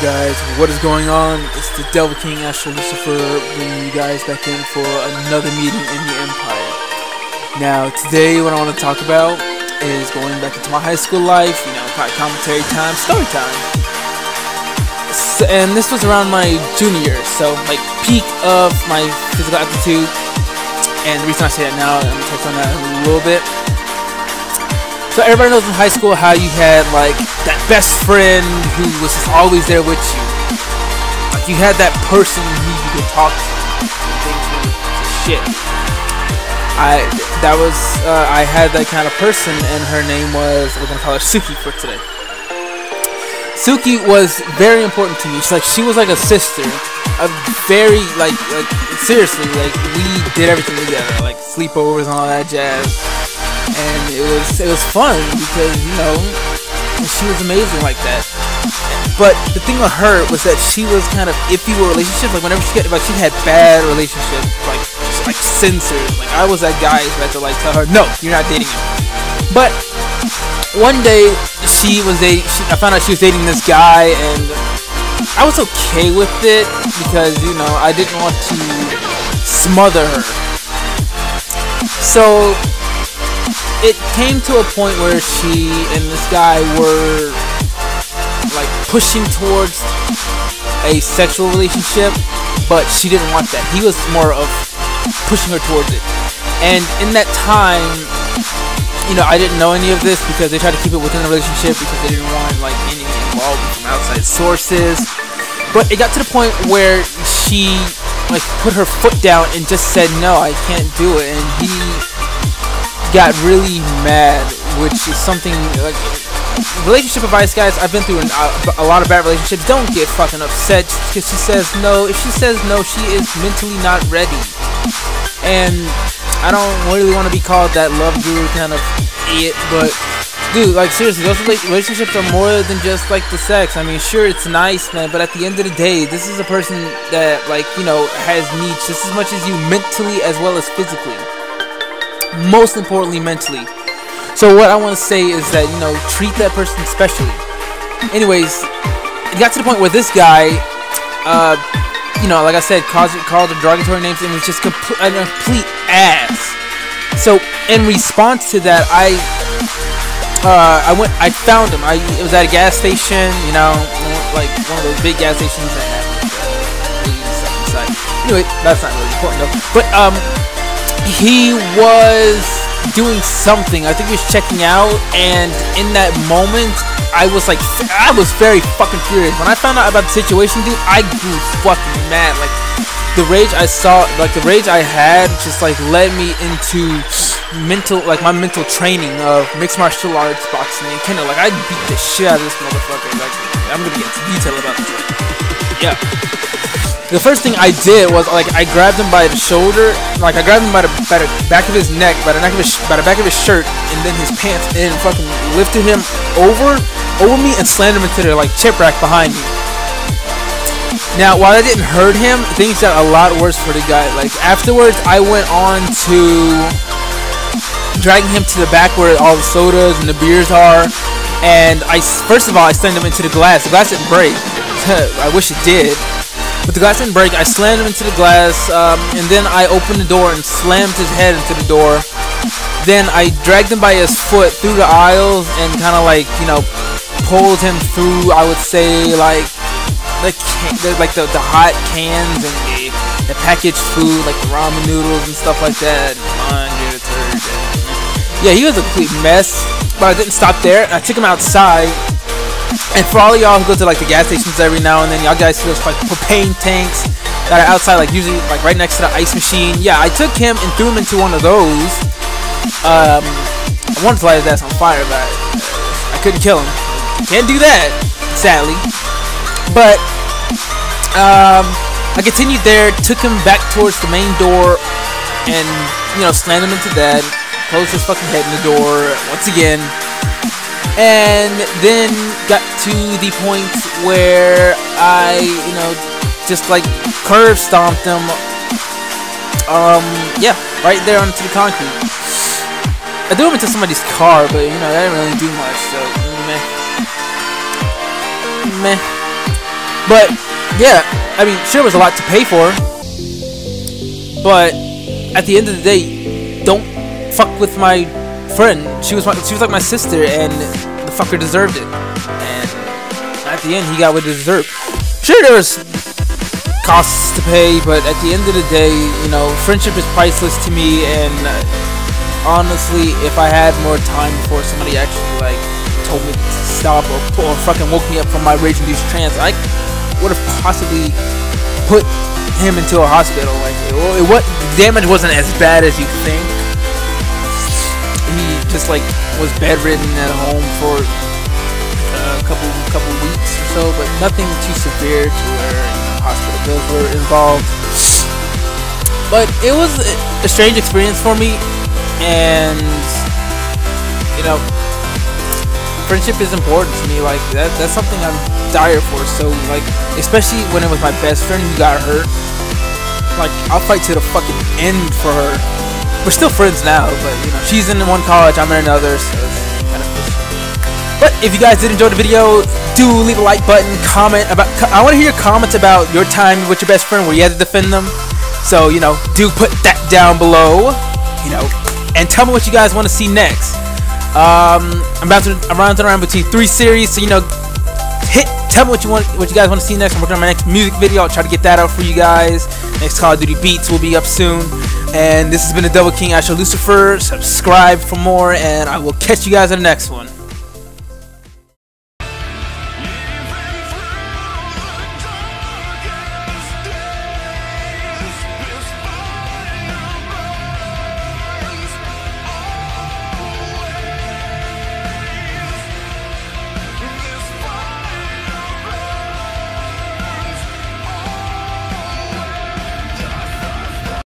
guys, what is going on? It's the Devil King Laszlo bringing you guys back in for another meeting in the Empire. Now, today what I want to talk about is going back into my high school life, commentary time, story time. And this was around my junior year, so like peak of my physical aptitude. And the reason I say that now, I'm going to touch on that in a little bit. So everybody knows in high school how you had like that best friend who was just always there with you. Like you had that person who you could talk to when things were shit. I had that kind of person, and her name was, we're gonna call her Suki for today. Suki was very important to me. She was like a sister. A very seriously, we did everything together, like sleepovers and all that jazz. And it was fun because, she was amazing like that. But the thing with her was that she was kind of iffy with relationships. Like whenever she had bad relationships, like censored. Like I was that guy who had to tell her, no, you're not dating him. But one day I found out she was dating this guy, and I was okay with it because I didn't want to smother her. So it came to a point where she and this guy were pushing towards a sexual relationship, but she didn't want that. He was more of pushing her towards it. And in that time, I didn't know any of this because they tried to keep it within the relationship because they didn't want any involvement from outside sources. But it got to the point where she put her foot down and just said, no, I can't do it. And he got really mad, which is something relationship advice, guys. I've been through a lot of bad relationships. Don't get fucking upset because she says no. If she says no, she is mentally not ready. And I don't really want to be called that love guru kind of idiot, but dude, seriously, those relationships are more than just the sex. I mean, sure, it's nice, man, but at the end of the day, this is a person that has needs just as much as you, mentally as well as physically. Most importantly, mentally. So what I want to say is that treat that person specially. Anyways, it got to the point where this guy, like I said, called her derogatory names and was just a complete ass. So in response to that, I found him. It was at a gas station, one of those big gas stations that have stuff inside. Anyway, that's not really important though. But he was doing something. I think he was checking out, and in that moment, I was very fucking furious. When I found out about the situation, dude, I grew fucking mad. The rage I saw, the rage I had, just led me into my mental training of mixed martial arts, boxing, and kendo. I beat the shit out of this motherfucker. I'm gonna get into detail about this. Yeah. The first thing I did was I grabbed him by the shoulder, I grabbed him by the back of his neck, by the back of his shirt, and then his pants, and fucking lifted him over me and slammed him into the chip rack behind me. Now, while I didn't hurt him, things got a lot worse for the guy. Afterwards, I went on to dragging him to the back where all the sodas and the beers are, and first of all I slammed him into the glass. The glass didn't break. I wish it did. But the glass didn't break. I slammed him into the glass, and then I opened the door and slammed his head into the door. Then I dragged him by his foot through the aisles and kind of pulled him through, I would say, the hot cans and the packaged food, the ramen noodles and stuff like that. Laundry detergent. Yeah, he was a complete mess, but I didn't stop there. I took him outside. And for all of y'all who go to the gas stations every now and then, y'all guys see those propane tanks that are outside, usually right next to the ice machine. Yeah, I took him and threw him into one of those. I wanted to light his ass on fire, but I couldn't kill him. Can't do that, sadly. But I continued there, took him back towards the main door, and slammed him into that. Closed his fucking head in the door once again. And then got to the point where I, just curve stomped him. Yeah, right there onto the concrete. I threw him into somebody's car, but that didn't really do much. So meh. But yeah, I mean, sure, it was a lot to pay for, but at the end of the day, don't fuck with my friend. She was like my sister, and the fucker deserved it. And at the end, he got what he deserved. Sure, there was costs to pay, but at the end of the day, you know, friendship is priceless to me. And honestly, if I had more time before somebody actually like told me to stop or fucking woke me up from my rage-induced trance, I would have possibly put him into a hospital. Like, the damage wasn't as bad as you think. He just like was bedridden at home for a couple weeks or so, but nothing too severe to where, you know, hospital bills were involved. But it was a strange experience for me, and you know, friendship is important to me. Like that's something I'm dire for. So like, especially when it was my best friend who got hurt, like I'll fight to the fucking end for her. We're still friends now, but you know, she's in one college, I'm in another, so it's kind of fishy. But if you guys did enjoy the video, do leave a like button, comment about. I want to hear your comments about your time with your best friend where you had to defend them. So you know, do put that down below. You know, and tell me what you guys want to see next. I'm around between 3 series, so you know, tell me what you guys want to see next. I'm working on my next music video. I'll try to get that out for you guys. Next Call of Duty beats will be up soon. And this has been the Double King. I shall Lucifer. Subscribe for more, and I will catch you guys in the next one.